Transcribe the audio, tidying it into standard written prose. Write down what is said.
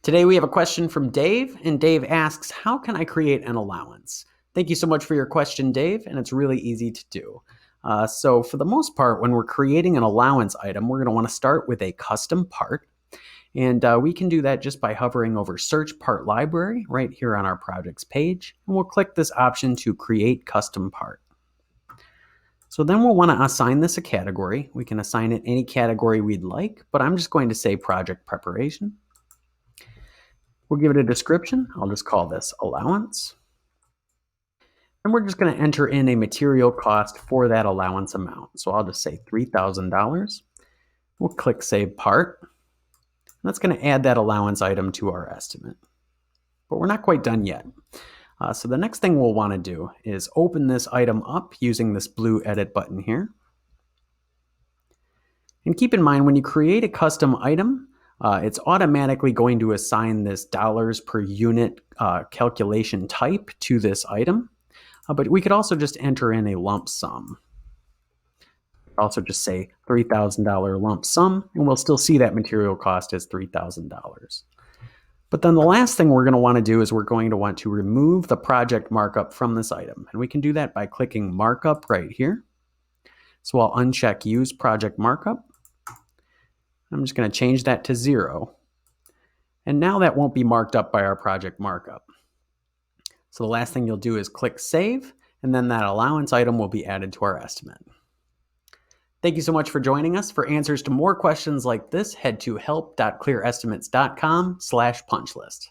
Today we have a question from Dave, and Dave asks, how can I create an allowance? Thank you so much for your question, Dave, and it's really easy to do. So for the most part, when we're creating an allowance item, we're going to want to start with a custom part. And we can do that just by hovering over Search Part Library right here on our projects page. And we'll click this option to create custom part. So then we'll want to assign this a category. We can assign it any category we'd like, but I'm just going to say project preparation. We'll give it a description. I'll just call this allowance. And we're just going to enter in a material cost for that allowance amount. So I'll just say $3,000. We'll click Save Part. That's going to add that allowance item to our estimate. But we're not quite done yet. So the next thing we'll want to do is open this item up using this blue edit button here. And keep in mind, when you create a custom item, it's automatically going to assign this dollars per unit calculation type to this item. But we could also just enter in a lump sum. Also just say $3,000 lump sum, and we'll still see that material cost as $3,000. But then the last thing we're going to want to do is we're going to want to remove the project markup from this item. And we can do that by clicking Markup right here. So I'll uncheck Use Project Markup. I'm just going to change that to 0. And now that won't be marked up by our project markup. So the last thing you'll do is click Save, and then that allowance item will be added to our estimate. Thank you so much for joining us. For answers to more questions like this, head to help.clearestimates.com/punchlist.